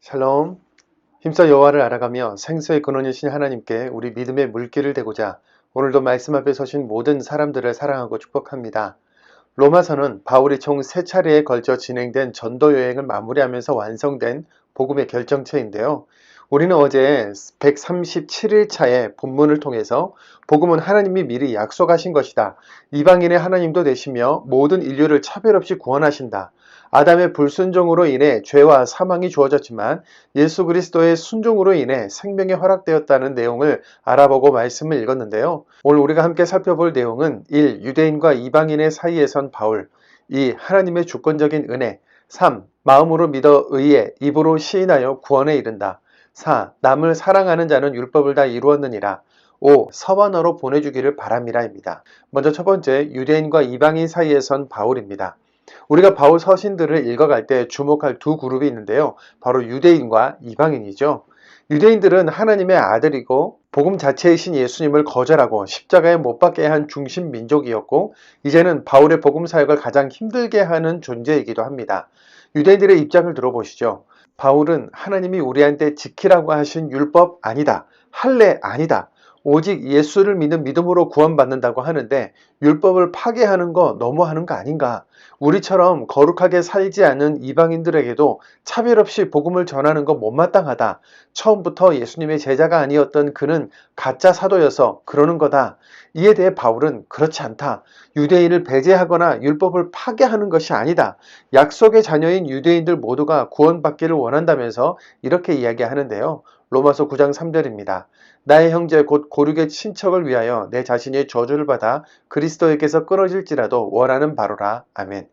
샬롬. 힘써 여호와를 알아가며 생수의 근원이신 하나님께 우리 믿음의 물길을 대고자 오늘도 말씀 앞에 서신 모든 사람들을 사랑하고 축복합니다. 로마서는 바울이 총 3차례에 걸쳐 진행된 전도 여행을 마무리하면서 완성된 복음의 결정체인데요. 우리는 어제 137일차의 본문을 통해서 복음은 하나님이 미리 약속하신 것이다. 이방인의 하나님도 되시며 모든 인류를 차별 없이 구원하신다. 아담의 불순종으로 인해 죄와 사망이 주어졌지만 예수 그리스도의 순종으로 인해 생명이 허락되었다는 내용을 알아보고 말씀을 읽었는데요. 오늘 우리가 함께 살펴볼 내용은 1. 유대인과 이방인의 사이에선 바울. 2. 하나님의 주권적인 은혜. 3. 마음으로 믿어 의에 입으로 시인하여 구원에 이른다. 4. 남을 사랑하는 자는 율법을 다 이루었느니라. 5. 서반어로 보내주기를 바람이라입니다. 먼저 첫 번째, 유대인과 이방인 사이에선 바울입니다. 우리가 바울 서신들을 읽어갈 때 주목할 두 그룹이 있는데요. 바로 유대인과 이방인이죠. 유대인들은 하나님의 아들이고 복음 자체이신 예수님을 거절하고 십자가에 못 박게 한 중심 민족이었고, 이제는 바울의 복음 사역을 가장 힘들게 하는 존재이기도 합니다. 유대인들의 입장을 들어보시죠. 바울은 하나님이 우리한테 지키라고 하신 율법 아니다, 할례 아니다, 오직 예수를 믿는 믿음으로 구원받는다고 하는데 율법을 파괴하는 거 너무하는 거 아닌가? 우리처럼 거룩하게 살지 않는 이방인들에게도 차별 없이 복음을 전하는 거 못마땅하다. 처음부터 예수님의 제자가 아니었던 그는 가짜 사도여서 그러는 거다. 이에 대해 바울은 그렇지 않다. 유대인을 배제하거나 율법을 파괴하는 것이 아니다. 약속의 자녀인 유대인들 모두가 구원받기를 원한다면서 이렇게 이야기하는데요. 로마서 9장 3절입니다. 나의 형제 곧 고륙의 친척을 위하여 내 자신이 저주를 받아 그리스도에게서 끊어질지라도 원하는 바로라. 아멘.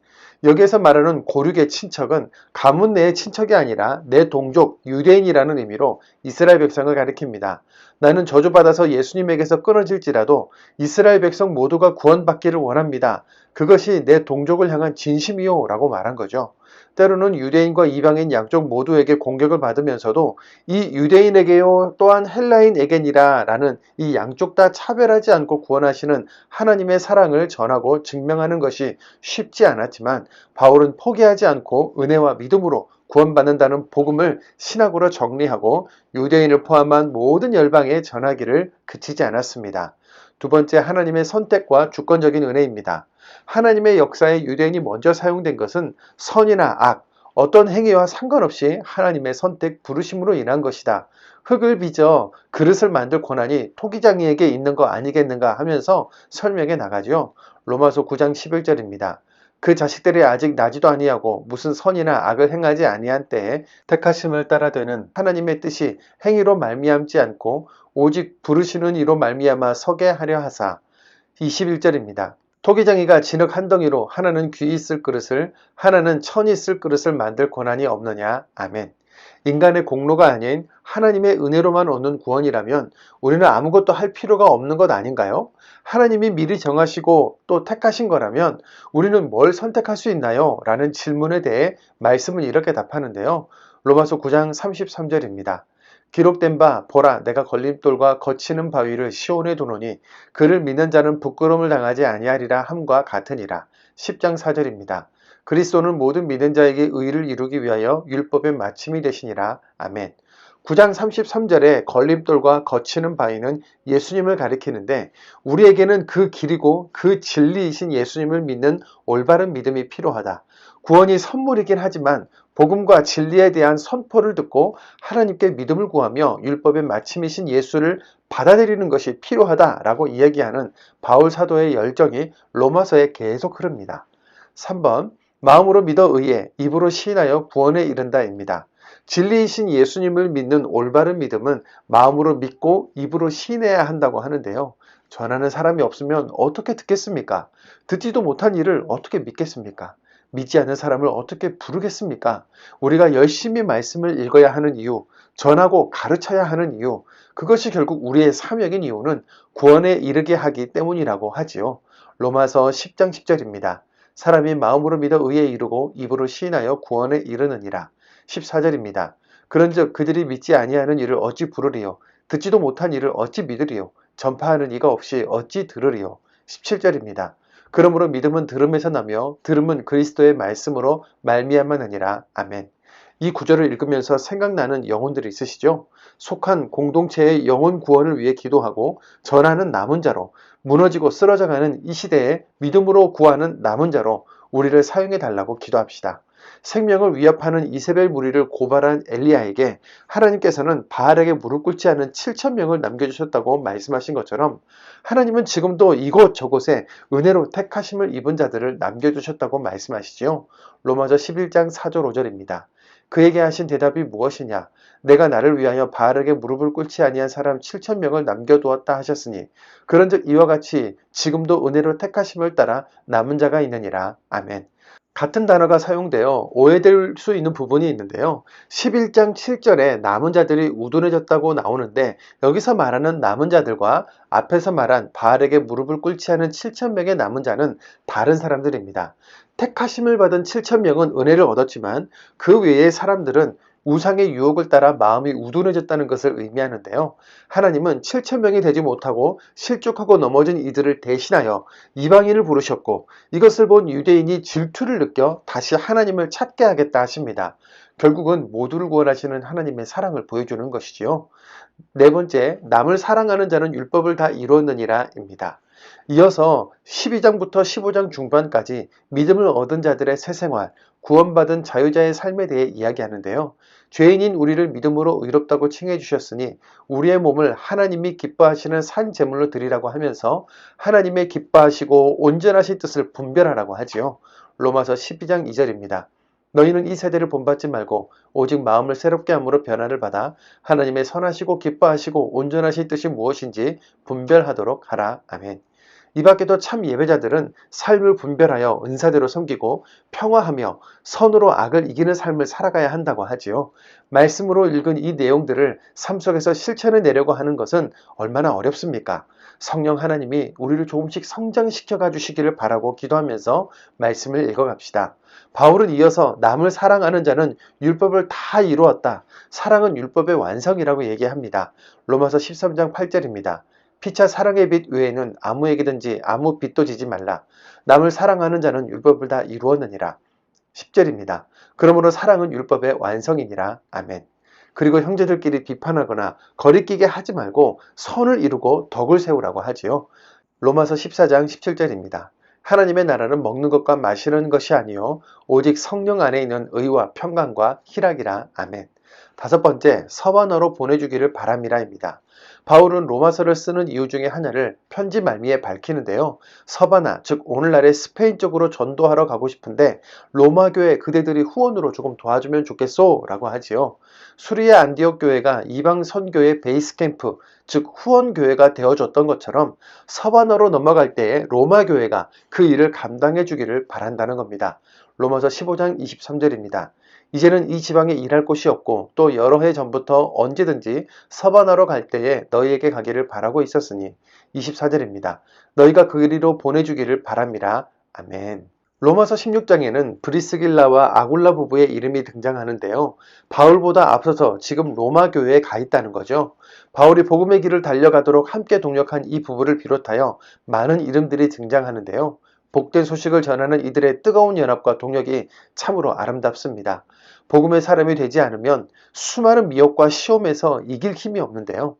여기에서 말하는 고륙의 친척은 가문 내의 친척이 아니라 내 동족 유대인이라는 의미로 이스라엘 백성을 가리킵니다. 나는 저주받아서 예수님에게서 끊어질지라도 이스라엘 백성 모두가 구원받기를 원합니다. 그것이 내 동족을 향한 진심이요 라고 말한 거죠. 때로는 유대인과 이방인 양쪽 모두에게 공격을 받으면서도 이 유대인에게요 또한 헬라인에게니라 라는 이 양쪽 다 차별하지 않고 구원하시는 하나님의 사랑을 전하고 증명하는 것이 쉽지 않았지만 바울은 포기하지 않고 은혜와 믿음으로 구원받는다는 복음을 신학으로 정리하고 유대인을 포함한 모든 열방에 전하기를 그치지 않았습니다. 두 번째, 하나님의 선택과 주권적인 은혜입니다. 하나님의 역사에 유대인이 먼저 사용된 것은 선이나 악, 어떤 행위와 상관없이 하나님의 선택, 부르심으로 인한 것이다. 흙을 빚어 그릇을 만들 권한이 토기장이에게 있는 거 아니겠는가 하면서 설명해 나가죠. 로마서 9장 11절입니다. 그 자식들이 아직 나지도 아니하고 무슨 선이나 악을 행하지 아니한 때에 택하심을 따라 되는 하나님의 뜻이 행위로 말미암지 않고 오직 부르시는 이로 말미암아 서게 하려 하사. 21절입니다. 토기장이가 진흙 한 덩이로 하나는 귀 있을 그릇을 하나는 천 있을 그릇을 만들 권한이 없느냐. 아멘. 인간의 공로가 아닌 하나님의 은혜로만 얻는 구원이라면 우리는 아무것도 할 필요가 없는 것 아닌가요? 하나님이 미리 정하시고 또 택하신 거라면 우리는 뭘 선택할 수 있나요? 라는 질문에 대해 말씀은 이렇게 답하는데요. 로마서 9장 33절입니다. 기록된 바 보라 내가 걸림돌과 거치는 바위를 시온에 두노니 그를 믿는 자는 부끄러움을 당하지 아니하리라 함과 같으니라. 10장 4절입니다. 그리스도는 모든 믿는 자에게 의를 이루기 위하여 율법의 마침이 되시니라. 아멘. 9장 33절에 걸림돌과 거치는 바위는 예수님을 가리키는데 우리에게는 그 길이고 그 진리이신 예수님을 믿는 올바른 믿음이 필요하다. 구원이 선물이긴 하지만 복음과 진리에 대한 선포를 듣고 하나님께 믿음을 구하며 율법의 마침이신 예수를 받아들이는 것이 필요하다라고 이야기하는 바울 사도의 열정이 로마서에 계속 흐릅니다. 3번, 마음으로 믿어 의에 입으로 시인하여 구원에 이른다입니다. 진리이신 예수님을 믿는 올바른 믿음은 마음으로 믿고 입으로 시인해야 한다고 하는데요. 전하는 사람이 없으면 어떻게 듣겠습니까? 듣지도 못한 일을 어떻게 믿겠습니까? 믿지 않는 사람을 어떻게 부르겠습니까? 우리가 열심히 말씀을 읽어야 하는 이유, 전하고 가르쳐야 하는 이유, 그것이 결국 우리의 사명인 이유는 구원에 이르게 하기 때문이라고 하지요. 로마서 10장 10절입니다. 사람이 마음으로 믿어 의에 이르고 입으로 시인하여 구원에 이르느니라. 14절입니다. 그런즉 그들이 믿지 아니하는 일을 어찌 부르리요? 듣지도 못한 일을 어찌 믿으리요? 전파하는 이가 없이 어찌 들으리요? 17절입니다. 그러므로 믿음은 들음에서 나며 들음은 그리스도의 말씀으로 말미암았느니라. 아멘. 이 구절을 읽으면서 생각나는 영혼들이 있으시죠? 속한 공동체의 영혼 구원을 위해 기도하고 전하는 남은 자로, 무너지고 쓰러져가는 이 시대에 믿음으로 구하는 남은 자로 우리를 사용해 달라고 기도합시다. 생명을 위협하는 이세벨 무리를 고발한 엘리야에게 하나님께서는 바알에게 무릎 꿇지 않은 7천 명을 남겨주셨다고 말씀하신 것처럼 하나님은 지금도 이곳 저곳에 은혜로 택하심을 입은 자들을 남겨주셨다고 말씀하시지요. 로마서 11장 4절 5절입니다. 그에게 하신 대답이 무엇이냐? 내가 나를 위하여 바알에게 무릎을 꿇지 아니한 사람 7천 명을 남겨두었다 하셨으니 그런즉 이와 같이 지금도 은혜로 택하심을 따라 남은 자가 있느니라. 아멘. 같은 단어가 사용되어 오해될 수 있는 부분이 있는데요. 11장 7절에 남은 자들이 우둔해졌다고 나오는데 여기서 말하는 남은 자들과 앞에서 말한 바알에게 무릎을 꿇지 않은 7천 명의 남은 자는 다른 사람들입니다. 택하심을 받은 7천 명은 은혜를 얻었지만 그 외의 사람들은 우상의 유혹을 따라 마음이 우둔해졌다는 것을 의미하는데요. 하나님은 7천 명이 되지 못하고 실족하고 넘어진 이들을 대신하여 이방인을 부르셨고 이것을 본 유대인이 질투를 느껴 다시 하나님을 찾게 하겠다 하십니다. 결국은 모두를 구원하시는 하나님의 사랑을 보여주는 것이지요. 네 번째, 남을 사랑하는 자는 율법을 다 이루었느니라입니다. 이어서 12장부터 15장 중반까지 믿음을 얻은 자들의 새 생활, 구원받은 자유자의 삶에 대해 이야기하는데요. 죄인인 우리를 믿음으로 의롭다고 칭해 주셨으니 우리의 몸을 하나님이 기뻐하시는 산 제물로 드리라고 하면서 하나님의 기뻐하시고 온전하신 뜻을 분별하라고 하지요. 로마서 12장 2절입니다. 너희는 이 세대를 본받지 말고 오직 마음을 새롭게 함으로 변화를 받아 하나님의 선하시고 기뻐하시고 온전하신 뜻이 무엇인지 분별하도록 하라. 아멘. 이 밖에도 참 예배자들은 삶을 분별하여 은사대로 섬기고 평화하며 선으로 악을 이기는 삶을 살아가야 한다고 하지요. 말씀으로 읽은 이 내용들을 삶 속에서 실천해 내려고 하는 것은 얼마나 어렵습니까? 성령 하나님이 우리를 조금씩 성장시켜 가주시기를 바라고 기도하면서 말씀을 읽어갑시다. 바울은 이어서 남을 사랑하는 자는 율법을 다 이루었다. 사랑은 율법의 완성이라고 얘기합니다. 로마서 13장 8절입니다. 피차 사랑의 빛 외에는 아무에게든지 아무 빛도 지지 말라. 남을 사랑하는 자는 율법을 다 이루었느니라. 10절입니다. 그러므로 사랑은 율법의 완성이니라. 아멘. 그리고 형제들끼리 비판하거나 거리끼게 하지 말고 선을 이루고 덕을 세우라고 하지요. 로마서 14장 17절입니다. 하나님의 나라는 먹는 것과 마시는 것이 아니요 오직 성령 안에 있는 의와 평강과 희락이라. 아멘. 다섯 번째, 서반어로 보내주기를 바람이라입니다. 바울은 로마서를 쓰는 이유 중에 하나를 편지 말미에 밝히는데요. 서바나, 즉 오늘날의 스페인 쪽으로 전도하러 가고 싶은데 로마 교회 그대들이 후원으로 조금 도와주면 좋겠소 라고 하지요. 수리아 안디옥 교회가 이방 선교의 베이스 캠프, 즉 후원 교회가 되어줬던 것처럼 서반어로 넘어갈 때에 로마 교회가 그 일을 감당해 주기를 바란다는 겁니다. 로마서 15장 23절입니다. 이제는 이 지방에 일할 곳이 없고 또 여러 해 전부터 언제든지 서바나로 갈 때에 너희에게 가기를 바라고 있었으니 24절입니다. 너희가 그 이리로 보내주기를 바랍니다. 아멘. 로마서 16장에는 브리스길라와 아굴라 부부의 이름이 등장하는데요. 바울보다 앞서서 지금 로마 교회에 가 있다는 거죠. 바울이 복음의 길을 달려가도록 함께 동역한 이 부부를 비롯하여 많은 이름들이 등장하는데요. 복된 소식을 전하는 이들의 뜨거운 연합과 동력이 참으로 아름답습니다. 복음의 사람이 되지 않으면 수많은 미혹과 시험에서 이길 힘이 없는데요.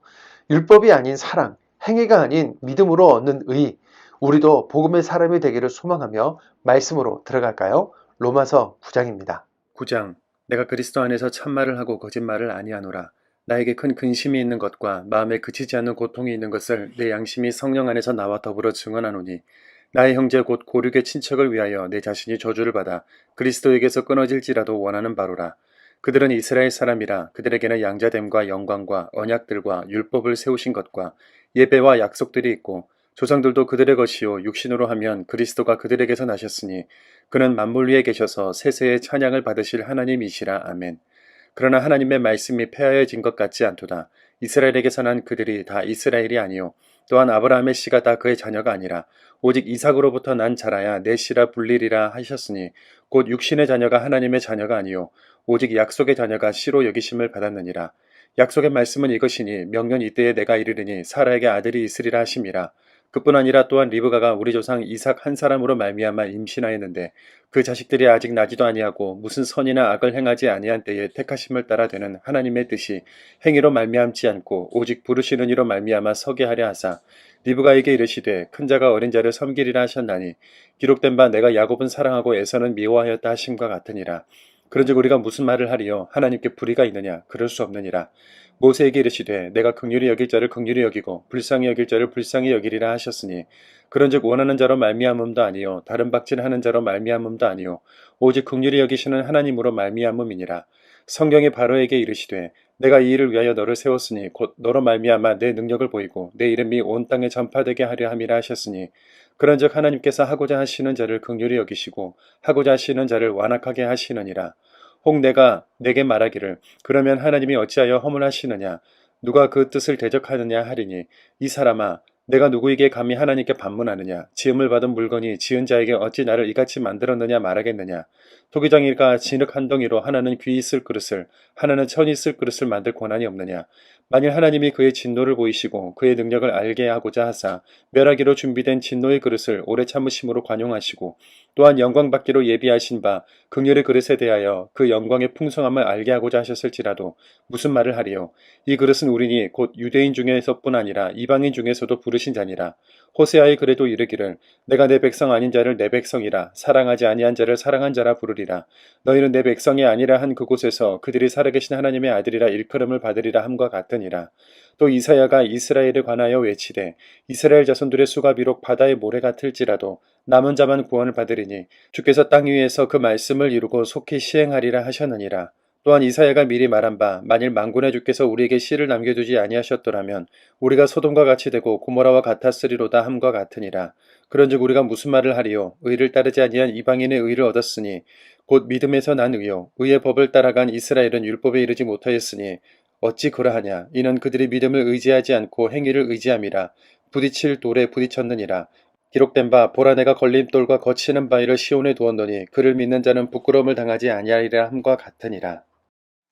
율법이 아닌 사랑, 행위가 아닌 믿음으로 얻는 의, 우리도 복음의 사람이 되기를 소망하며 말씀으로 들어갈까요? 로마서 9장입니다. 9장. 내가 그리스도 안에서 참말을 하고 거짓말을 아니하노라. 나에게 큰 근심이 있는 것과 마음에 그치지 않는 고통이 있는 것을 내 양심이 성령 안에서 나와 더불어 증언하노니 나의 형제 곧 고륙의 친척을 위하여 내 자신이 저주를 받아 그리스도에게서 끊어질지라도 원하는 바로라. 그들은 이스라엘 사람이라. 그들에게는 양자됨과 영광과 언약들과 율법을 세우신 것과 예배와 약속들이 있고 조상들도 그들의 것이요 육신으로 하면 그리스도가 그들에게서 나셨으니 그는 만물 위에 계셔서 세세의 찬양을 받으실 하나님이시라. 아멘. 그러나 하나님의 말씀이 폐하여진 것 같지 않도다. 이스라엘에게서 난 그들이 다 이스라엘이 아니요 또한 아브라함의 씨가 다 그의 자녀가 아니라 오직 이삭으로부터 난 자라야 내 씨라 불리리라 하셨으니 곧 육신의 자녀가 하나님의 자녀가 아니요 오직 약속의 자녀가 씨로 여기심을 받았느니라. 약속의 말씀은 이것이니 명년 이때에 내가 이르리니 사라에게 아들이 있으리라 하심이라. 그뿐 아니라 또한 리브가가 우리 조상 이삭 한 사람으로 말미암아 임신하였는데 그 자식들이 아직 나지도 아니하고 무슨 선이나 악을 행하지 아니한 때에 택하심을 따라 되는 하나님의 뜻이 행위로 말미암지 않고 오직 부르시는 이로 말미암아 서게 하려 하사 리브가에게 이르시되 큰 자가 어린 자를 섬기리라 하셨나니 기록된 바 내가 야곱은 사랑하고 에서는 미워하였다 하심과 같으니라. 그런즉 우리가 무슨 말을 하리요 하나님께 불의가 있느냐 그럴 수 없느니라. 모세에게 이르시되 내가 긍휼히 여길 자를 긍휼히 여기고 불쌍히 여길 자를 불쌍히 여기리라 하셨으니 그런즉 원하는 자로 말미암음도 아니요 다른 박질하는 자로 말미암음도 아니요 오직 긍휼히 여기시는 하나님으로 말미암음이니라. 성경이 바로에게 이르시되 내가 이 일을 위하여 너를 세웠으니 곧 너로 말미암아 내 능력을 보이고 내 이름이 온 땅에 전파되게 하려 함이라 하셨으니 그런즉 하나님께서 하고자 하시는 자를 긍휼히 여기시고 하고자 하시는 자를 완악하게 하시느니라. 혹 내가 내게 말하기를 그러면 하나님이 어찌하여 허물하시느냐 누가 그 뜻을 대적하느냐 하리니 이 사람아 내가 누구에게 감히 하나님께 반문하느냐 지음을 받은 물건이 지은 자에게 어찌 나를 이같이 만들었느냐 말하겠느냐 토기장이가 진흙 한 덩이로 하나는 귀 있을 그릇을 하나는 천 있을 그릇을 만들 권한이 없느냐 만일 하나님이 그의 진노를 보이시고 그의 능력을 알게 하고자 하사 멸하기로 준비된 진노의 그릇을 오래 참으심으로 관용하시고 또한 영광 받기로 예비하신 바 긍휼의 그릇에 대하여 그 영광의 풍성함을 알게 하고자 하셨을지라도 무슨 말을 하리요 이 그릇은 우리니 곧 유대인 중에서뿐 아니라 이방인 중에서도 부르신 자니라. 호세아의 글에도 이르기를 내가 내 백성 아닌 자를 내 백성이라 사랑하지 아니한 자를 사랑한 자라 부르리라. 너희는 내 백성이 아니라 한 그곳에서 그들이 살아계신 하나님의 아들이라 일컬음을 받으리라 함과 같으니라. 또 이사야가 이스라엘에 관하여 외치되 이스라엘 자손들의 수가 비록 바다의 모래 같을지라도 남은 자만 구원을 받으리니 주께서 땅 위에서 그 말씀을 이루고 속히 시행하리라 하셨느니라. 또한 이사야가 미리 말한 바 만일 만군의 주께서 우리에게 씨를 남겨두지 아니하셨더라면 우리가 소돔과 같이 되고 고모라와 같았으리로다 함과 같으니라. 그런즉 우리가 무슨 말을 하리요 의를 따르지 아니한 이방인의 의를 얻었으니 곧 믿음에서 난 의요 의의 법을 따라간 이스라엘은 율법에 이르지 못하였으니 어찌 그러하냐 이는 그들이 믿음을 의지하지 않고 행위를 의지함이라. 부딪힐 돌에 부딪혔느니라. 기록된 바 보라 내가 걸림돌과 거치는 바위를 시온에 두었노니 그를 믿는 자는 부끄러움을 당하지 아니하리라 함과 같으니라.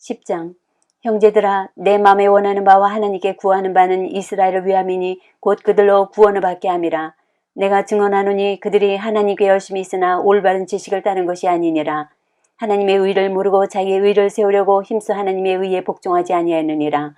10장 형제들아 내 마음에 원하는 바와 하나님께 구하는 바는 이스라엘을 위함이니 곧 그들로 구원을 받게 함이라. 내가 증언하노니 그들이 하나님께 열심히 있으나 올바른 지식을 따른 것이 아니니라. 하나님의 의를 모르고 자기의 의를 세우려고 힘써 하나님의 의에 복종하지 아니하느니라.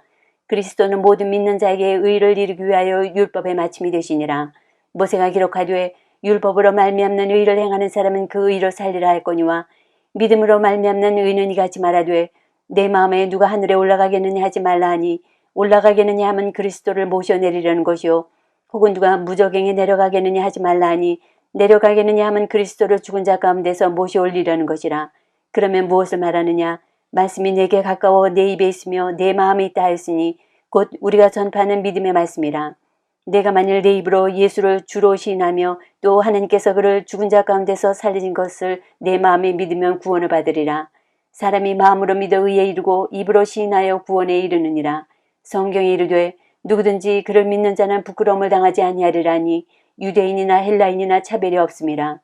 그리스도는 모든 믿는 자에게 의를 이루기 위하여 율법의 마침이 되시니라. 모세가 기록하되 율법으로 말미암는 의를 행하는 사람은 그 의로 살리라 할거니와 믿음으로 말미암는 의는 이같이 말하되 내 마음에 누가 하늘에 올라가겠느냐 하지 말라 하니 올라가겠느냐 하면 그리스도를 모셔내리려는 것이요 혹은 누가 무저갱에 내려가겠느냐 하지 말라 하니 내려가겠느냐 하면 그리스도를 죽은 자 가운데서 모셔 올리려는 것이라. 그러면 무엇을 말하느냐 말씀이 내게 가까워 내 입에 있으며 내 마음에 있다 하였으니 곧 우리가 전파하는 믿음의 말씀이라. 내가 만일 내 입으로 예수를 주로 시인하며 또 하나님께서 그를 죽은 자 가운데서 살리신 것을 내 마음에 믿으면 구원을 받으리라. 사람이 마음으로 믿어 의에 이르고 입으로 시인하여 구원에 이르느니라. 성경에 이르되 누구든지 그를 믿는 자는 부끄러움을 당하지 아니하리라니 유대인이나 헬라인이나 차별이 없음이라.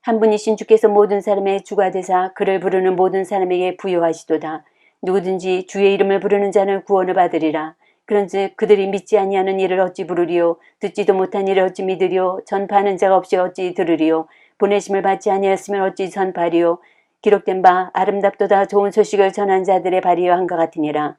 한 분이신 주께서 모든 사람의 주가 되사 그를 부르는 모든 사람에게 부여하시도다. 누구든지 주의 이름을 부르는 자는 구원을 받으리라. 그런즉 그들이 믿지 아니하는 일을 어찌 부르리요 듣지도 못한 일을 어찌 믿으리요 전파하는 자가 없이 어찌 들으리요 보내심을 받지 아니하였으면 어찌 전파하리요 기록된 바 아름답도다 좋은 소식을 전한 자들의 발이여 한것 같으니라.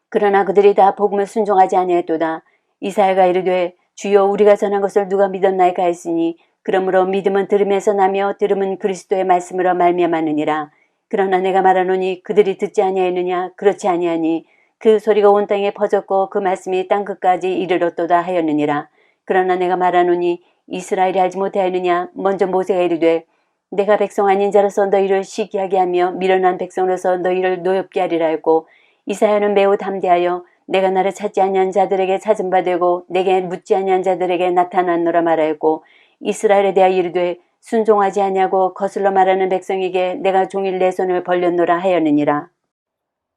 그러나 그들이 다 복음을 순종하지 아니하였도다. 이사야가 이르되 주여 우리가 전한 것을 누가 믿었나이까 했으니 그러므로 믿음은 들음에서 나며 들음은 그리스도의 말씀으로 말미암았느니라. 그러나 내가 말하노니 그들이 듣지 아니하였느냐 그렇지 아니하니 그 소리가 온 땅에 퍼졌고 그 말씀이 땅끝까지 이르렀도다 하였느니라. 그러나 내가 말하노니 이스라엘이 알지 못하였느냐 먼저 모세가 이르되 내가 백성 아닌 자로서 너희를 시기하게 하며 미련한 백성으로서 너희를 노엽게 하리라 했고 이사야는 매우 담대하여 내가 나를 찾지 아니한 자들에게 찾은 바 되고 내게 묻지 아니한 자들에게 나타났노라 말하였고 이스라엘에 대하여 이르되 순종하지 아니하고 거슬러 말하는 백성에게 내가 종일 내 손을 벌렸노라 하였느니라.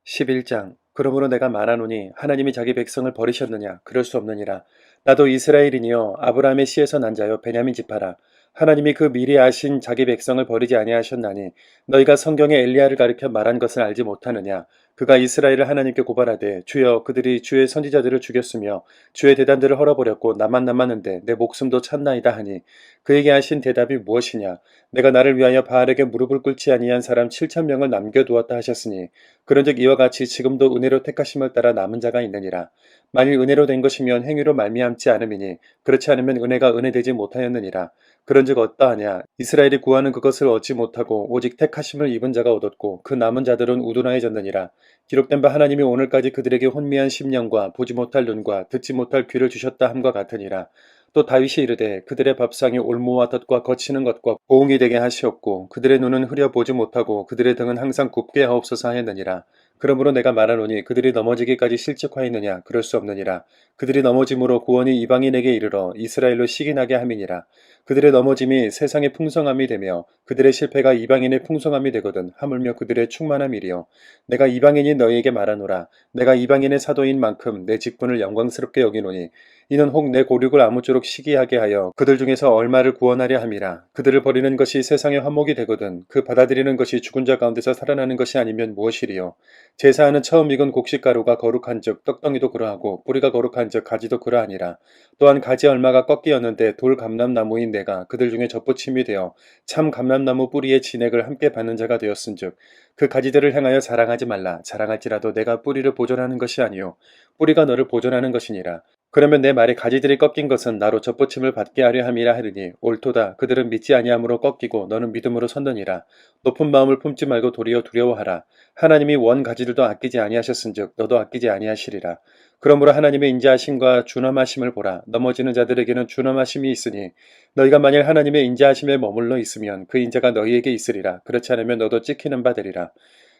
11장 그러므로 내가 말하노니 하나님이 자기 백성을 버리셨느냐 그럴 수 없느니라. 나도 이스라엘이니요 아브라함의 씨에서 난 자요 베냐민 지파라. 하나님이 그 미리 아신 자기 백성을 버리지 아니하셨나니 너희가 성경에 엘리야를 가리켜 말한 것을 알지 못하느냐. 그가 이스라엘을 하나님께 고발하되 주여 그들이 주의 선지자들을 죽였으며 주의 대단들을 헐어버렸고 나만 남았는데 내 목숨도 찾나이다 하니 그에게 하신 대답이 무엇이냐. 내가 나를 위하여 바알에게 무릎을 꿇지 아니한 사람 7천 명을 남겨두었다 하셨으니 그런즉 이와 같이 지금도 은혜로 택하심을 따라 남은 자가 있느니라. 만일 은혜로 된 것이면 행위로 말미암지 않음이니 그렇지 않으면 은혜가 은혜되지 못하였느니라. 그런즉 어떠하냐. 이스라엘이 구하는 그것을 얻지 못하고 오직 택하심을 입은 자가 얻었고 그 남은 자들은 우둔하여졌느니라. 기록된 바 하나님이 오늘까지 그들에게 혼미한 심령과 보지 못할 눈과 듣지 못할 귀를 주셨다 함과 같으니라. 또 다윗이 이르되 그들의 밥상이 올무와 덫과 거치는 것과 보응이 되게 하시옵고 그들의 눈은 흐려 보지 못하고 그들의 등은 항상 굽게 하옵소서 하였느니라. 그러므로 내가 말하노니 그들이 넘어지기까지 실직하였느냐. 그럴 수 없느니라. 그들이 넘어짐으로 구원이 이방인에게 이르러 이스라엘로 시기나게 함이니라. 그들의 넘어짐이 세상의 풍성함이 되며 그들의 실패가 이방인의 풍성함이 되거든 하물며 그들의 충만함이리요. 내가 이방인이 너희에게 말하노라. 내가 이방인의 사도인 만큼 내 직분을 영광스럽게 여기노니 이는 혹 내 고륙을 아무쪼록 시기하게 하여 그들 중에서 얼마를 구원하려 함이라. 그들을 버리는 것이 세상의 화목이 되거든 그 받아들이는 것이 죽은 자 가운데서 살아나는 것이 아니면 무엇이리요. 제사하는 처음 익은 곡식가루가 거룩한즉 떡덩이도 그러하고 뿌리가 거룩한즉 가지도 그러하니라. 또한 가지 얼마가 꺾이었는데 돌 감람나무인 내가 그들 중에 젖붙임이 되어 참 감람나무 뿌리의 진액을 함께 받는 자가 되었은즉 그 가지들을 향하여 자랑하지 말라. 자랑할지라도 내가 뿌리를 보존하는 것이 아니요 뿌리가 너를 보존하는 것이니라. 그러면 내 말에 가지들이 꺾인 것은 나로 젖붙임을 받게 하려 함이라 하리니 옳도다. 그들은 믿지 아니함으로 꺾이고 너는 믿음으로 섰느니라. 높은 마음을 품지 말고 도리어 두려워하라. 하나님이 원 가지들도 아끼지 아니하셨은즉 너도 아끼지 아니하시리라. 그러므로 하나님의 인자하심과 준엄하심을 보라. 넘어지는 자들에게는 준엄하심이 있으니 너희가 만일 하나님의 인자하심에 머물러 있으면 그 인자가 너희에게 있으리라. 그렇지 않으면 너도 찍히는 바 되리라.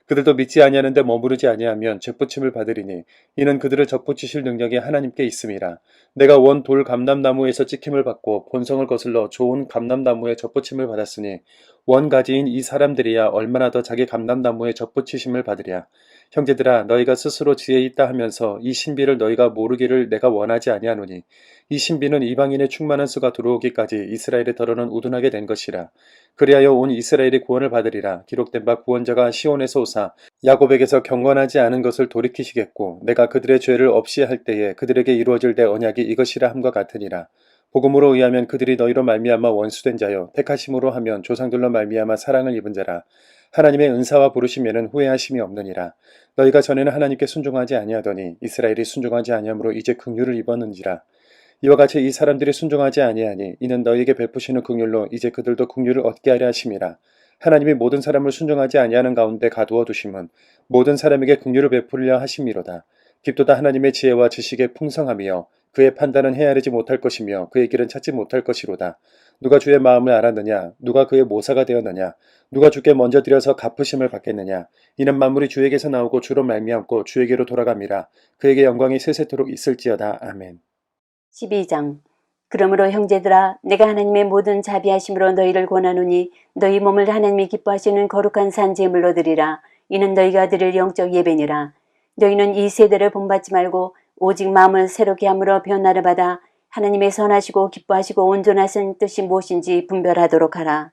그들도 믿지 아니하는데 머무르지 아니하면 죄붙임을 받으리니 이는 그들을 젖붙이실 능력이 하나님께 있음이라. 내가 원 돌 감람나무에서 찍힘을 받고 본성을 거슬러 좋은 감람나무에 젖붙임을 받았으니 원 가지인 이 사람들이야 얼마나 더 자기 감람나무에 젖붙이심을 받으랴. 형제들아 너희가 스스로 지혜 있다 하면서 이 신비를 너희가 모르기를 내가 원하지 아니하노니 이 신비는 이방인의 충만한 수가 들어오기까지 이스라엘의 더러는 우둔하게 된 것이라. 그리하여 온 이스라엘이 구원을 받으리라. 기록된 바 구원자가 시온에서 오사 야곱에게서 경건하지 않은 것을 돌이키시겠고 내가 그들의 죄를 없이 할 때에 그들에게 이루어질 내 언약이 이것이라 함과 같으니라. 복음으로 의하면 그들이 너희로 말미암아 원수된 자요 택하심으로 하면 조상들로 말미암아 사랑을 입은 자라. 하나님의 은사와 부르심에는 후회하심이 없느니라. 너희가 전에는 하나님께 순종하지 아니하더니 이스라엘이 순종하지 아니하므로 이제 긍휼을 입었는지라. 이와 같이 이 사람들이 순종하지 아니하니 이는 너희에게 베푸시는 긍휼로 이제 그들도 긍휼을 얻게 하려 하심이라. 하나님이 모든 사람을 순종하지 아니하는 가운데 가두어 두심은 모든 사람에게 긍휼을 베풀려 하심이로다. 깊도다 하나님의 지혜와 지식의 풍성함이여 그의 판단은 헤아리지 못할 것이며 그의 길은 찾지 못할 것이로다. 누가 주의 마음을 알았느냐? 누가 그의 모사가 되었느냐? 누가 주께 먼저 드려서 갚으심을 받겠느냐? 이는 만물이 주에게서 나오고 주로 말미암고 주에게로 돌아갑니다. 그에게 영광이 세세토록 있을지어다. 아멘. 12장. 그러므로 형제들아 내가 하나님의 모든 자비하심으로 너희를 권하노니 너희 몸을 하나님이 기뻐하시는 거룩한 산 제물로 드리라. 이는 너희가 드릴 영적 예배니라. 너희는 이 세대를 본받지 말고 오직 마음을 새롭게 함으로 변화를 받아 하나님의 선하시고 기뻐하시고 온전하신 뜻이 무엇인지 분별하도록 하라.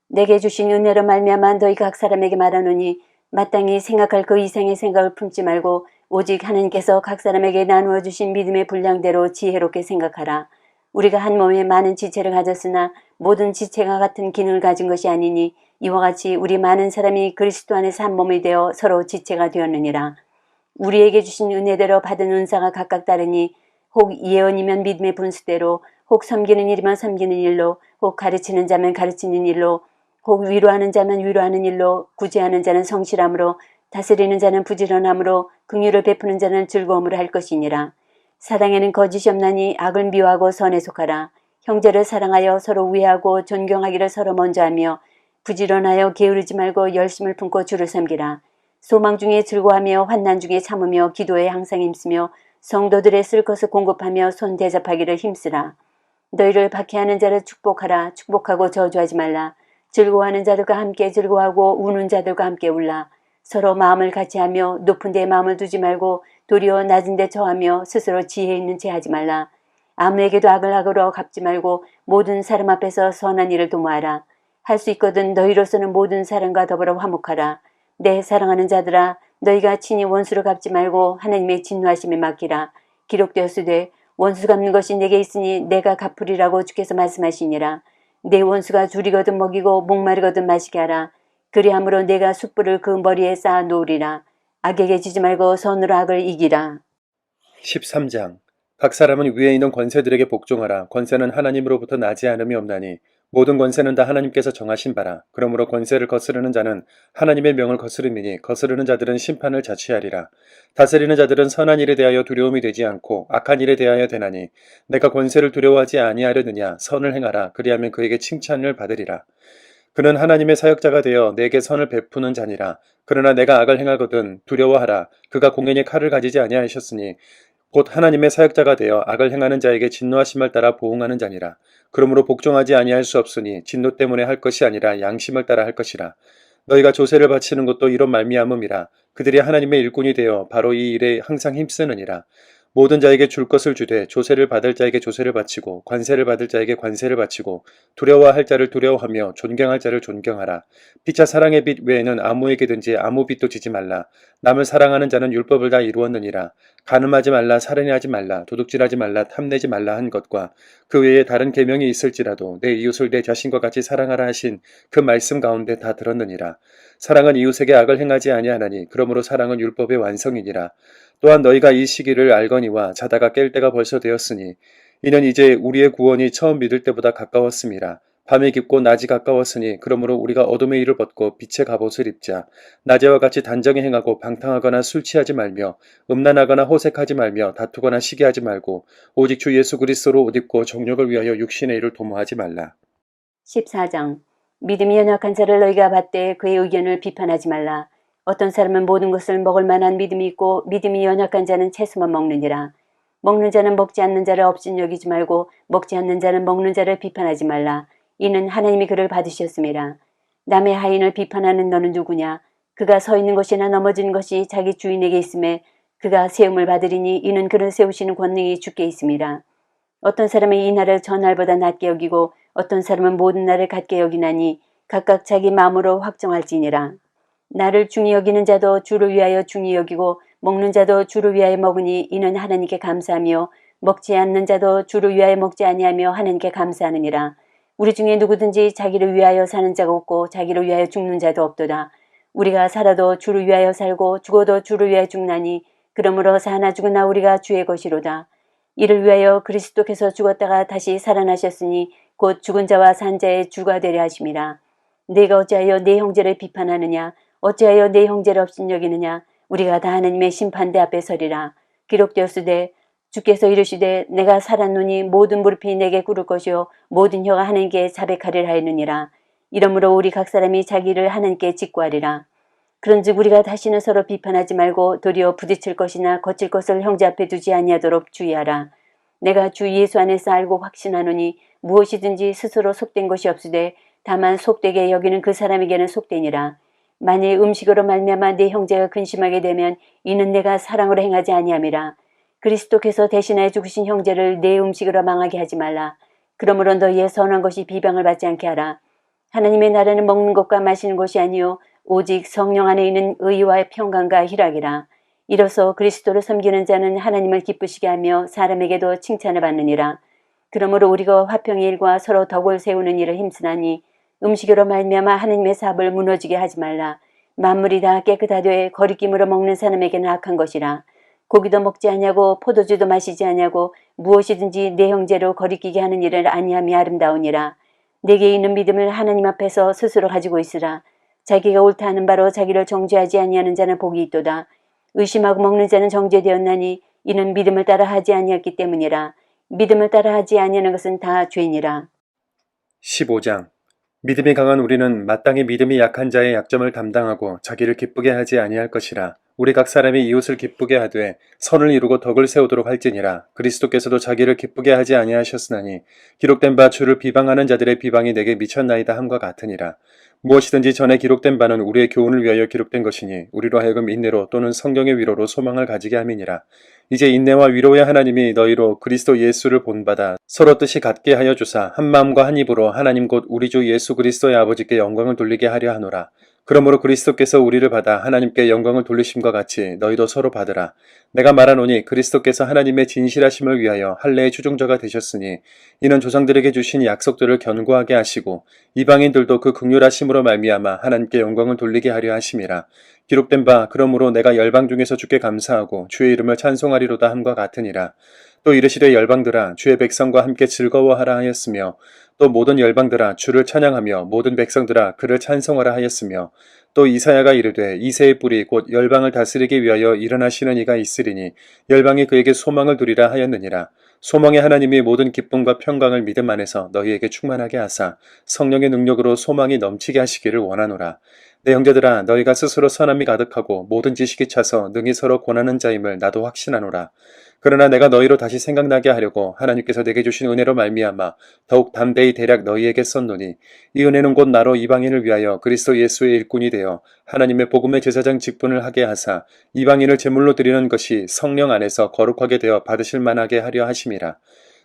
내게 주신 은혜로 말미암아 너희 각 사람에게 말하노니 마땅히 생각할 그 이상의 생각을 품지 말고 오직 하나님께서 각 사람에게 나누어 주신 믿음의 분량대로 지혜롭게 생각하라. 우리가 한 몸에 많은 지체를 가졌으나 모든 지체가 같은 기능을 가진 것이 아니니 이와 같이 우리 많은 사람이 그리스도 안에서 한 몸이 되어 서로 지체가 되었느니라. 우리에게 주신 은혜대로 받은 은사가 각각 다르니 혹 예언이면 믿음의 분수대로, 혹 섬기는 일이면 섬기는 일로, 혹 가르치는 자면 가르치는 일로, 혹 위로하는 자면 위로하는 일로, 구제하는 자는 성실함으로, 다스리는 자는 부지런함으로, 긍휼을 베푸는 자는 즐거움으로 할 것이니라. 사랑에는 거짓이 없나니 악을 미워하고 선에 속하라. 형제를 사랑하여 서로 위하고 존경하기를 서로 먼저 하며 부지런하여 게으르지 말고 열심을 품고 주를 섬기라. 소망 중에 즐거워하며 환난 중에 참으며 기도에 항상 힘쓰며 성도들의 쓸 것을 공급하며 손 대접하기를 힘쓰라. 너희를 박해하는 자를 축복하라. 축복하고 저주하지 말라. 즐거워하는 자들과 함께 즐거워하고 우는 자들과 함께 울라. 서로 마음을 같이 하며 높은 데 마음을 두지 말고 도리어 낮은 데 처하며 스스로 지혜 있는 채 하지 말라. 아무에게도 악을 악으로 갚지 말고 모든 사람 앞에서 선한 일을 도모하라. 할 수 있거든 너희로서는 모든 사람과 더불어 화목하라. 내 사랑하는 자들아 너희가 친히 원수를 갚지 말고 하나님의 진노하심에 맡기라. 기록되었으되 원수 갚는 것이 내게 있으니 내가 갚으리라고 주께서 말씀하시니라. 내 원수가 줄이거든 먹이고 목마르거든 마시게 하라. 그리함으로 내가 숯불을 그 머리에 쌓아 놓으리라. 악에게 지지 말고 선으로 악을 이기라. 13장. 각 사람은 위에 있는 권세들에게 복종하라. 권세는 하나님으로부터 나지 않음이 없나니 모든 권세는 다 하나님께서 정하신 바라. 그러므로 권세를 거스르는 자는 하나님의 명을 거스름이니 거스르는 자들은 심판을 자취하리라. 다스리는 자들은 선한 일에 대하여 두려움이 되지 않고 악한 일에 대하여 되나니 내가 권세를 두려워하지 아니하려느냐. 선을 행하라. 그리하면 그에게 칭찬을 받으리라. 그는 하나님의 사역자가 되어 내게 선을 베푸는 자니라. 그러나 내가 악을 행하거든 두려워하라. 그가 공연히 칼을 가지지 아니하셨으니 곧 하나님의 사역자가 되어 악을 행하는 자에게 진노하심을 따라 보응하는 자니라. 그러므로 복종하지 아니할 수 없으니 진노 때문에 할 것이 아니라 양심을 따라 할 것이라. 너희가 조세를 바치는 것도 이런 말미암음이라. 그들이 하나님의 일꾼이 되어 바로 이 일에 항상 힘쓰느니라. 모든 자에게 줄 것을 주되 조세를 받을 자에게 조세를 바치고 관세를 받을 자에게 관세를 바치고 두려워할 자를 두려워하며 존경할 자를 존경하라. 피차 사랑의 빚 외에는 아무에게든지 아무 빚도 지지 말라. 남을 사랑하는 자는 율법을 다 이루었느니라. 간음하지 말라, 살인하지 말라, 도둑질하지 말라, 탐내지 말라 한 것과 그 외에 다른 계명이 있을지라도 내 이웃을 내 자신과 같이 사랑하라 하신 그 말씀 가운데 다 들었느니라. 사랑은 이웃에게 악을 행하지 아니하나니 그러므로 사랑은 율법의 완성이니라. 또한 너희가 이 시기를 알거니와 자다가 깰 때가 벌써 되었으니 이는 이제 우리의 구원이 처음 믿을 때보다 가까웠음이라. 밤이 깊고 낮이 가까웠으니 그러므로 우리가 어둠의 일을 벗고 빛의 갑옷을 입자. 낮에와 같이 단정히 행하고 방탕하거나 술 취하지 말며 음란하거나 호색하지 말며 다투거나 시기하지 말고 오직 주 예수 그리스도로 옷 입고 정욕을 위하여 육신의 일을 도모하지 말라. 14장. 믿음이 연약한 자를 너희가 받되 그의 의견을 비판하지 말라. 어떤 사람은 모든 것을 먹을 만한 믿음이 있고 믿음이 연약한 자는 채소만 먹느니라. 먹는 자는 먹지 않는 자를 업신여기지 말고 먹지 않는 자는 먹는 자를 비판하지 말라. 이는 하나님이 그를 받으셨음이라. 남의 하인을 비판하는 너는 누구냐? 그가 서 있는 것이나 넘어진 것이 자기 주인에게 있음에 그가 세움을 받으리니 이는 그를 세우시는 권능이 주께 있음이라. 어떤 사람은 이 날을 저 날보다 낮게 여기고 어떤 사람은 모든 날을 같게 여기나니 각각 자기 마음으로 확정할지니라. 나를 중히 여기는 자도 주를 위하여 중히 여기고 먹는 자도 주를 위하여 먹으니 이는 하나님께 감사하며 먹지 않는 자도 주를 위하여 먹지 아니하며 하나님께 감사하느니라. 우리 중에 누구든지 자기를 위하여 사는 자가 없고 자기를 위하여 죽는 자도 없도다. 우리가 살아도 주를 위하여 살고 죽어도 주를 위하여 죽나니 그러므로 사나 죽으나 우리가 주의 것이로다. 이를 위하여 그리스도께서 죽었다가 다시 살아나셨으니 곧 죽은 자와 산 자의 주가 되려 하심이라. 네가 어찌하여 네 형제를 비판하느냐? 어찌하여 네 형제를 업신여기느냐? 우리가 다 하나님의 심판대 앞에 서리라. 기록되었으되 주께서 이르시되 내가 살았노니 모든 무릎이 내게 꿇을 것이요 모든 혀가 하나님께 자백하리라 하였느니라. 이러므로 우리 각 사람이 자기를 하나님께 직구하리라. 그런즉 우리가 다시는 서로 비판하지 말고 도리어 부딪힐 것이나 거칠 것을 형제 앞에 두지 아니하도록 주의하라. 내가 주 예수 안에서 알고 확신하노니 무엇이든지 스스로 속된 것이 없으되 다만 속되게 여기는 그 사람에게는 속되니라. 만일 음식으로 말미암아 네 형제가 근심하게 되면 이는 내가 사랑으로 행하지 아니함이라. 그리스도께서 대신하여 죽으신 형제를 내 음식으로 망하게 하지 말라. 그러므로 너희의 선한 것이 비방을 받지 않게 하라. 하나님의 나라는 먹는 것과 마시는 것이 아니요 오직 성령 안에 있는 의와 평강과 희락이라. 이로써 그리스도를 섬기는 자는 하나님을 기쁘시게 하며 사람에게도 칭찬을 받느니라. 그러므로 우리가 화평의 일과 서로 덕을 세우는 일을 힘쓰나니 음식으로 말미암아 하나님의 사업을 무너지게 하지 말라. 만물이 다 깨끗하되 거리낌으로 먹는 사람에게는 악한 것이라. 고기도 먹지 아니하고 포도주도 마시지 아니하고 무엇이든지 내 형제로 거리끼게 하는 일을 아니함이 아름다우니라. 내게 있는 믿음을 하나님 앞에서 스스로 가지고 있으라. 자기가 옳다 하는 바로 자기를 정죄하지 아니하는 자는 복이 있도다. 의심하고 먹는 자는 정죄되었나니 이는 믿음을 따라 하지 아니했기 때문이라. 믿음을 따라 하지 아니하는 것은 다 죄니라. 15장. 믿음이 강한 우리는 마땅히 믿음이 약한 자의 약점을 담당하고 자기를 기쁘게 하지 아니할 것이라. 우리 각 사람이 이웃을 기쁘게 하되 선을 이루고 덕을 세우도록 할지니라. 그리스도께서도 자기를 기쁘게 하지 아니하셨으나니 기록된 바 주를 비방하는 자들의 비방이 내게 미쳤나이다 함과 같으니라. 무엇이든지 전에 기록된 바는 우리의 교훈을 위하여 기록된 것이니 우리로 하여금 인내로 또는 성령의 위로로 소망을 가지게 함이니라. 이제 인내와 위로의 하나님이 너희로 그리스도 예수를 본받아 서로 뜻이 같게 하여 주사 한 마음과 한 입으로 하나님 곧 우리 주 예수 그리스도의 아버지께 영광을 돌리게 하려 하노라. 그러므로 그리스도께서 우리를 받아 하나님께 영광을 돌리심과 같이 너희도 서로 받으라. 내가 말하노니 그리스도께서 하나님의 진실하심을 위하여 할례의 추종자가 되셨으니 이는 조상들에게 주신 약속들을 견고하게 하시고 이방인들도 그 긍휼하심으로 말미암아 하나님께 영광을 돌리게 하려 하심이라. 기록된 바 그러므로 내가 열방 중에서 주께 감사하고 주의 이름을 찬송하리로다 함과 같으니라. 또 이르시되 열방들아 주의 백성과 함께 즐거워하라 하였으며 또 모든 열방들아 주를 찬양하며 모든 백성들아 그를 찬송하라 하였으며 또 이사야가 이르되 이새의 뿌리 곧 열방을 다스리기 위하여 일어나시는 이가 있으리니 열방이 그에게 소망을 두리라 하였느니라. 소망의 하나님이 모든 기쁨과 평강을 믿음 안에서 너희에게 충만하게 하사 성령의 능력으로 소망이 넘치게 하시기를 원하노라. 내 형제들아 너희가 스스로 선함이 가득하고 모든 지식이 차서 능히 서로 권하는 자임을 나도 확신하노라. 그러나 내가 너희로 다시 생각나게 하려고 하나님께서 내게 주신 은혜로 말미암아 더욱 담대히 대략 너희에게 썼노니 이 은혜는 곧 나로 이방인을 위하여 그리스도 예수의 일꾼이 되어 하나님의 복음의 제사장 직분을 하게 하사 이방인을 제물로 드리는 것이 성령 안에서 거룩하게 되어 받으실 만하게 하려 하심이라.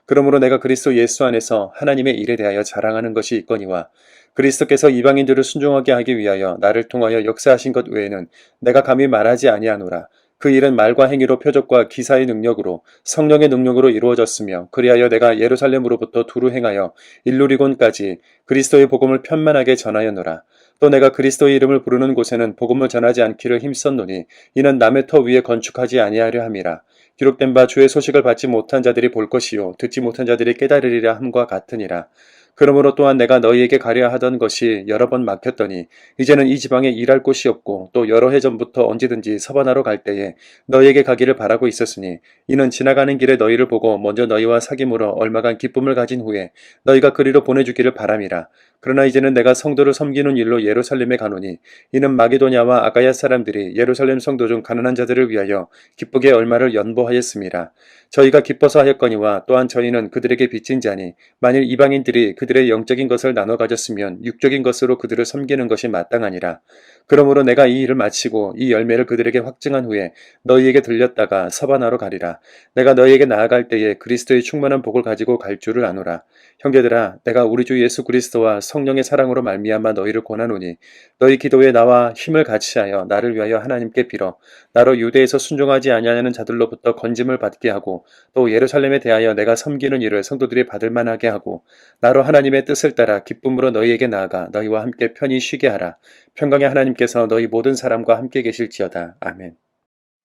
그러므로 내가 그리스도 예수 안에서 하나님의 일에 대하여 자랑하는 것이 있거니와 그리스도께서 이방인들을 순종하게 하기 위하여 나를 통하여 역사하신 것 외에는 내가 감히 말하지 아니하노라. 그 일은 말과 행위로 표적과 기사의 능력으로 성령의 능력으로 이루어졌으며 그리하여 내가 예루살렘으로부터 두루 행하여 일루리곤까지 그리스도의 복음을 편만하게 전하였노라. 또 내가 그리스도의 이름을 부르는 곳에는 복음을 전하지 않기를 힘썼노니 이는 남의 터 위에 건축하지 아니하려 함이라. 기록된 바 주의 소식을 받지 못한 자들이 볼 것이요 듣지 못한 자들이 깨달으리라 함과 같으니라. 그러므로 또한 내가 너희에게 가려 하던 것이 여러 번 막혔더니 이제는 이 지방에 일할 곳이 없고 또 여러 해 전부터 언제든지 서반하러 갈 때에 너희에게 가기를 바라고 있었으니 이는 지나가는 길에 너희를 보고 먼저 너희와 사귐으로 얼마간 기쁨을 가진 후에 너희가 그리로 보내주기를 바람이라. 그러나 이제는 내가 성도를 섬기는 일로 예루살렘에 가노니 이는 마게도냐와 아가야 사람들이 예루살렘 성도 중 가난한 자들을 위하여 기쁘게 얼마를 연보하였음이라. 저희가 기뻐서 하였거니와 또한 저희는 그들에게 빚진 자니 만일 이방인들이 그들의 영적인 것을 나눠 가졌으면 육적인 것으로 그들을 섬기는 것이 마땅하니라. 그러므로 내가 이 일을 마치고 이 열매를 그들에게 확증한 후에 너희에게 들렸다가 서반하러 가리라. 내가 너희에게 나아갈 때에 그리스도의 충만한 복을 가지고 갈 줄을 아노라. 형제들아 내가 우리 주 예수 그리스도와 성령의 사랑으로 말미암아 너희를 권하노니 너희 기도에 나와 힘을 같이하여 나를 위하여 하나님께 빌어 나로 유대에서 순종하지 아니하는 자들로부터 건짐을 받게 하고 또 예루살렘에 대하여 내가 섬기는 일을 성도들이 받을 만하게 하고 나로 하나님의 뜻을 따라 기쁨으로 너희에게 나아가 너희와 함께 편히 쉬게 하라. 평강의 하나님께서 너희 모든 사람과 함께 계실지어다. 아멘.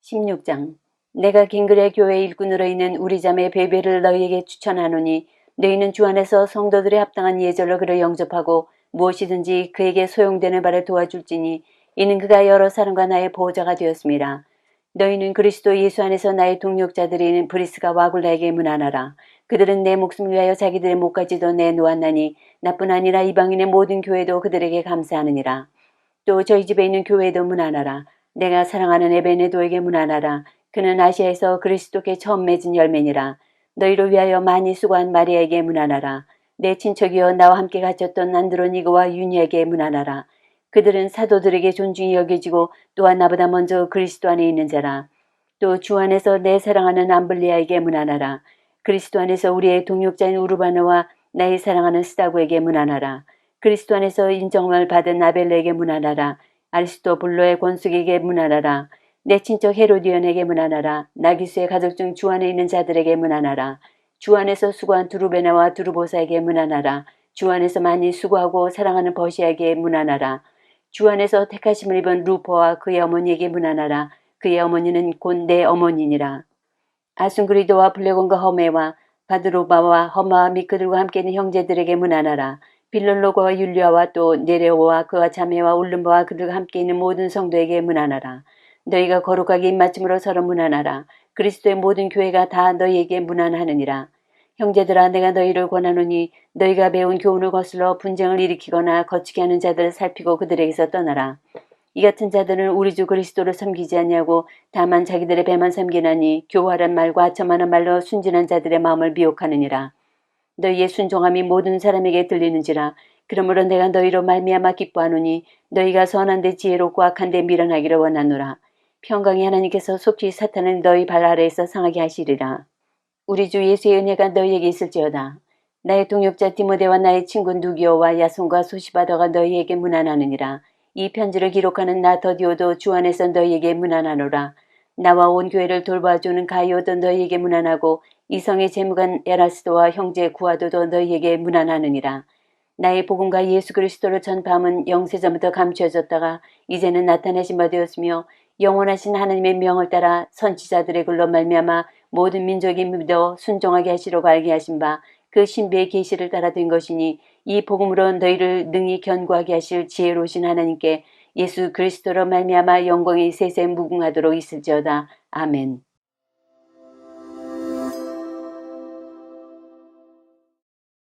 16장 내가 갱그레 교회 일꾼으로 있는 우리 자매 베베를 너희에게 추천하노니 너희는 주 안에서 성도들의 합당한 예절로 그를 영접하고 무엇이든지 그에게 소용되는 바를 도와줄지니 이는 그가 여러 사람과 나의 보호자가 되었습니다. 너희는 그리스도 예수 안에서 나의 동력자들인 브리스가 와굴라에게 문안하라. 그들은 내 목숨을 위하여 자기들의 목까지도 내놓았나니 나뿐 아니라 이방인의 모든 교회도 그들에게 감사하느니라. 또 저희 집에 있는 교회도 문안하라. 내가 사랑하는 에베네도에게 문안하라. 그는 아시아에서 그리스도께 처음 맺은 열매니라. 너희를 위하여 많이 수고한 마리아에게 문안하라. 내 친척이여 나와 함께 갇혔던 안드로니고와 유니에게 문안하라. 그들은 사도들에게 존중이 여겨지고 또한 나보다 먼저 그리스도 안에 있는 자라. 또 주 안에서 내 사랑하는 암블리아에게 문안하라. 그리스도 안에서 우리의 동역자인 우르바나와 나의 사랑하는 스다고에게 문안하라. 그리스도 안에서 인정을 받은 아벨레에게 문안하라. 아리스토블로의 권숙에게 문안하라. 내 친척 헤로디언에게 문안하라. 나기수의 가족 중 주 안에 있는 자들에게 문안하라. 주 안에서 수고한 두루베나와 두루보사에게 문안하라. 주 안에서 많이 수고하고 사랑하는 버시아에게 문안하라. 주 안에서 택하심을 입은 루퍼와 그의 어머니에게 문안하라. 그의 어머니는 곧 내 어머니니라. 아순그리도와 블레곤과 허메와 바드로바와 허마와 미크들과 함께 있는 형제들에게 문안하라. 빌롤로고와 율리아와 또 네레오와 그와 자매와 울름바와 그들과 함께 있는 모든 성도에게 문안하라. 너희가 거룩하게 입맞춤으로 서로 문안하라. 그리스도의 모든 교회가 다 너희에게 문안하느니라. 형제들아 내가 너희를 권하노니 너희가 배운 교훈을 거슬러 분쟁을 일으키거나 거치게 하는 자들을 살피고 그들에게서 떠나라. 이 같은 자들은 우리 주 그리스도를 섬기지 아니하고 다만 자기들의 배만 섬기나니 교활한 말과 하첨하는 말로 순진한 자들의 마음을 미혹하느니라. 너희의 순종함이 모든 사람에게 들리는지라. 그러므로 내가 너희로 말미암아 기뻐하노니 너희가 선한데 지혜롭고 악한데 미련하기를 원하노라. 평강의 하나님께서 속히 사탄은 너희 발 아래에서 상하게 하시리라. 우리 주 예수의 은혜가 너희에게 있을지어다. 나의 동역자 디모데와 나의 친구 누기오와 야손과 소시바더가 너희에게 문안하느니라. 이 편지를 기록하는 나 더디오도 주 안에서 너희에게 문안하노라. 나와 온 교회를 돌봐주는 가이오도 너희에게 문안하고 이성의 재무관 에라스도와 형제 구아도도 너희에게 문안하느니라. 나의 복음과 예수 그리스도를 전파함은 영세전부터 감추어졌다가 이제는 나타내신 바 되었으며 영원하신 하나님의 명을 따라 선지자들의 글로 말미암아 모든 민족이 믿어 순종하게 하시려고 알게 하신 바 그 신비의 계시를 따라 된 것이니 이 복음으로 너희를 능히 견고하게 하실 지혜로우신 하나님께 예수 그리스도로 말미암아 영광이 세세 무궁하도록 있을지어다. 아멘.